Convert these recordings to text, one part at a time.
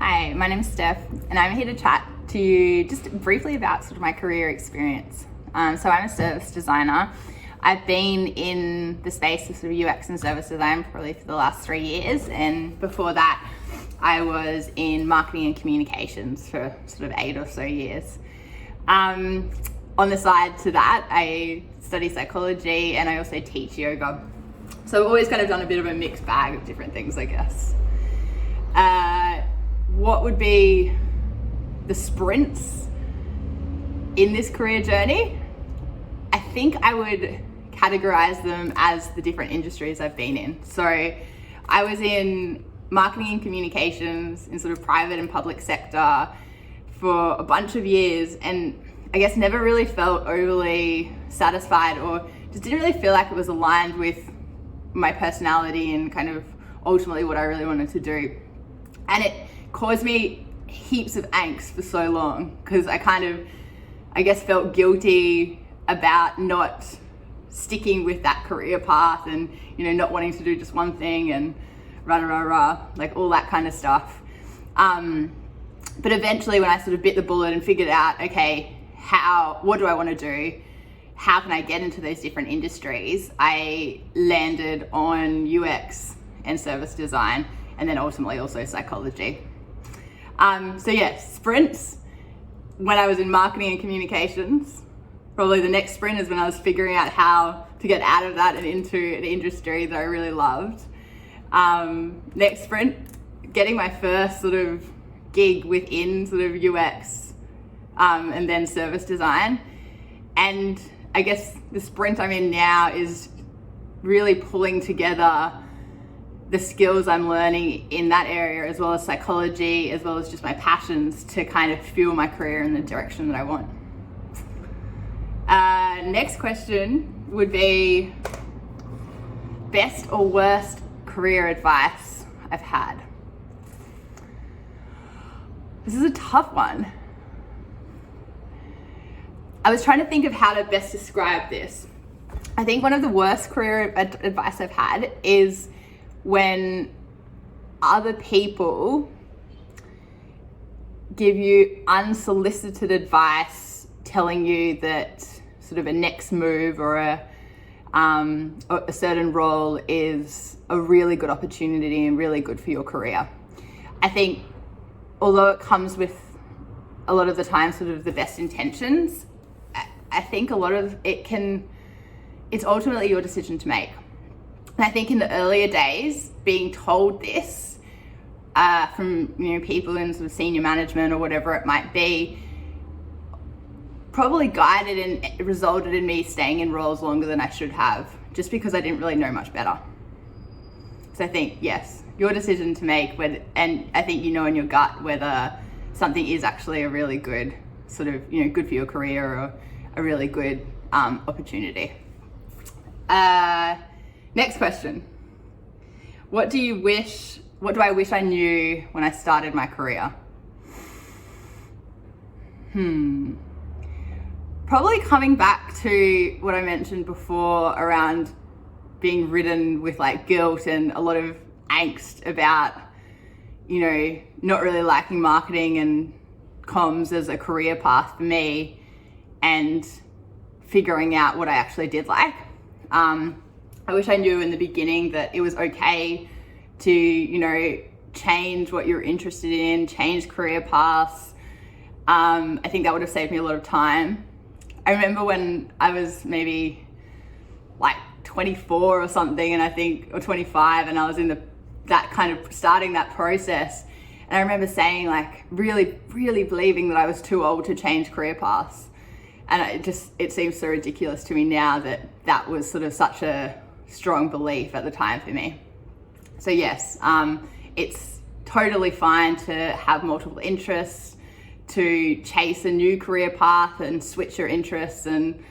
Hi, my name is Steph, and I'm here to chat to you just briefly about sort of my career experience. So I'm a service designer. I've been in the space of sort of UX and service design probably for the last 3 years, and before that I was in marketing and communications for sort of 8 or so years. On the side to that, I study psychology and I also teach yoga. So I've always kind of done a bit of a mixed bag of different things, I guess. What would be the sprints in this career journey? I think I would categorize them as the different industries I've been in. So I was in marketing and communications in sort of private and public sector for a bunch of years, and I guess never really felt overly satisfied, or just didn't really feel like it was aligned with my personality and kind of ultimately what I really wanted to do. And it caused me heaps of angst for so long, because I guess felt guilty about not sticking with that career path and, not wanting to do just one thing and like all that kind of stuff. But eventually when I sort of bit the bullet and figured out, okay, what do I want to do? How can I get into those different industries? I landed on UX and service design, and then ultimately also psychology. So yes, sprints. When I was in marketing and communications, probably the next sprint is when I was figuring out how to get out of that and into an industry that I really loved. Next sprint, getting my first sort of gig within sort of UX, and then service design. And I guess the sprint I'm in now is really pulling together the skills I'm learning in that area, as well as psychology, as well as just my passions, to kind of fuel my career in the direction that I want. Next question would be best or worst career advice I've had. This is a tough one. I was trying to think of how to best describe this. I think one of the worst career advice I've had is when other people give you unsolicited advice, telling you that sort of a next move or a certain role is a really good opportunity and really good for your career. I think although it comes with a lot of the time sort of the best intentions, I think a lot of it's ultimately your decision to make. And I think in the earlier days, being told this from people in sort of senior management or whatever it might be, probably guided and resulted in me staying in roles longer than I should have, just because I didn't really know much better. So I think, yes, your decision to make, and I think in your gut whether something is actually a really good sort of, good for your career or a really good opportunity. Next question. What do I wish I knew when I started my career? Probably coming back to what I mentioned before around being ridden with like guilt and a lot of angst about, not really liking marketing and comms as a career path for me, and figuring out what I actually did like. I wish I knew in the beginning that it was okay to, change what you're interested in, change career paths. I think that would have saved me a lot of time. I remember when I was maybe like 24 or something, or 25, and I was in that kind of starting that process. And I remember saying, like, really, really believing that I was too old to change career paths. And it seems so ridiculous to me now that was sort of such a strong belief at the time for me. So yes, it's totally fine to have multiple interests, to chase a new career path and switch your interests, and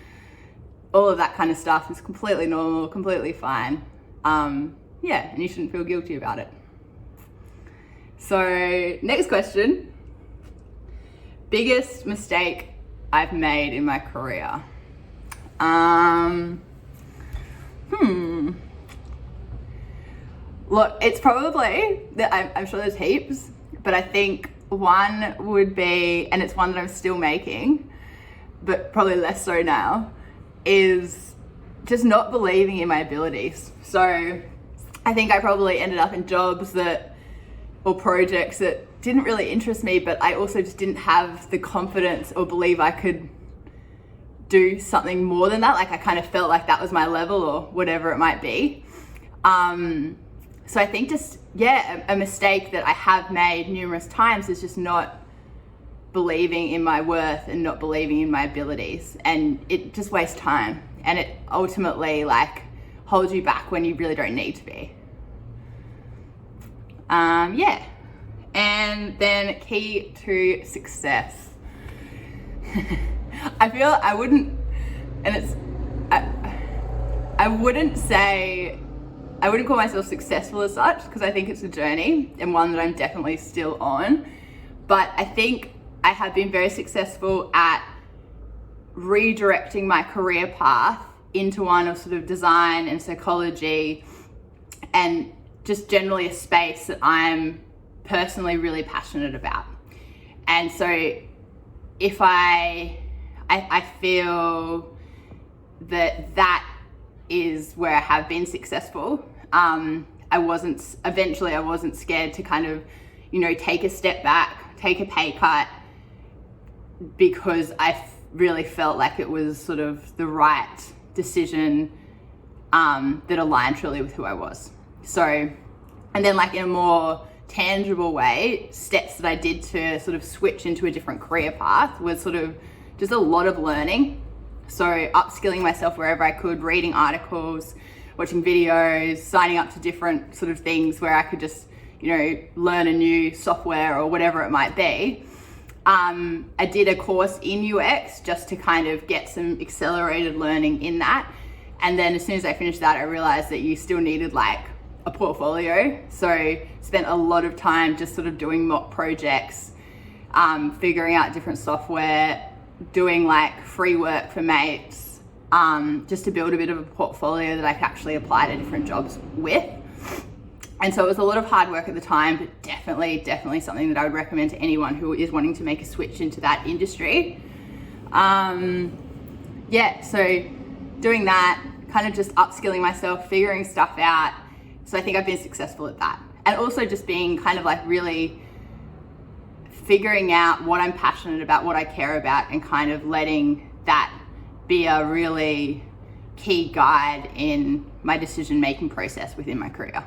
all of that kind of stuff is completely normal, completely fine. And you shouldn't feel guilty about it. So next question. Biggest mistake I've made in my career. Look, it's probably, I'm sure there's heaps, but I think one would be, and it's one that I'm still making, but probably less so now, is just not believing in my abilities. So I think I probably ended up in jobs or projects that didn't really interest me, but I also just didn't have the confidence or believe I could do something more than that. Like I kind of felt like that was my level or whatever it might be. So I think just, a mistake that I have made numerous times is just not believing in my worth and not believing in my abilities. And it just wastes time. And it ultimately like holds you back when you really don't need to be. And then key to success. I feel I wouldn't call myself successful as such, because I think it's a journey and one that I'm definitely still on. But I think I have been very successful at redirecting my career path into one of sort of design and psychology and just generally a space that I'm personally really passionate about. And so if I feel that is where I have been successful. I wasn't scared to kind of, take a step back, take a pay cut, because I really felt like it was sort of the right decision that aligned truly with who I was. So, and then like in a more tangible way, steps that I did to sort of switch into a different career path was sort of just a lot of learning. So upskilling myself wherever I could, reading articles, watching videos, signing up to different sort of things where I could just, learn a new software or whatever it might be. I did a course in UX just to kind of get some accelerated learning in that. And then as soon as I finished that, I realized that you still needed like a portfolio. So spent a lot of time just sort of doing mock projects, figuring out different software, doing like free work for mates, just to build a bit of a portfolio that I could actually apply to different jobs with. And so it was a lot of hard work at the time, but definitely something that I would recommend to anyone who is wanting to make a switch into that industry. So doing that, kind of just upskilling myself, figuring stuff out. So I think I've been successful at that. And also just being kind of like really figuring out what I'm passionate about, what I care about, and kind of letting that be a really key guide in my decision-making process within my career.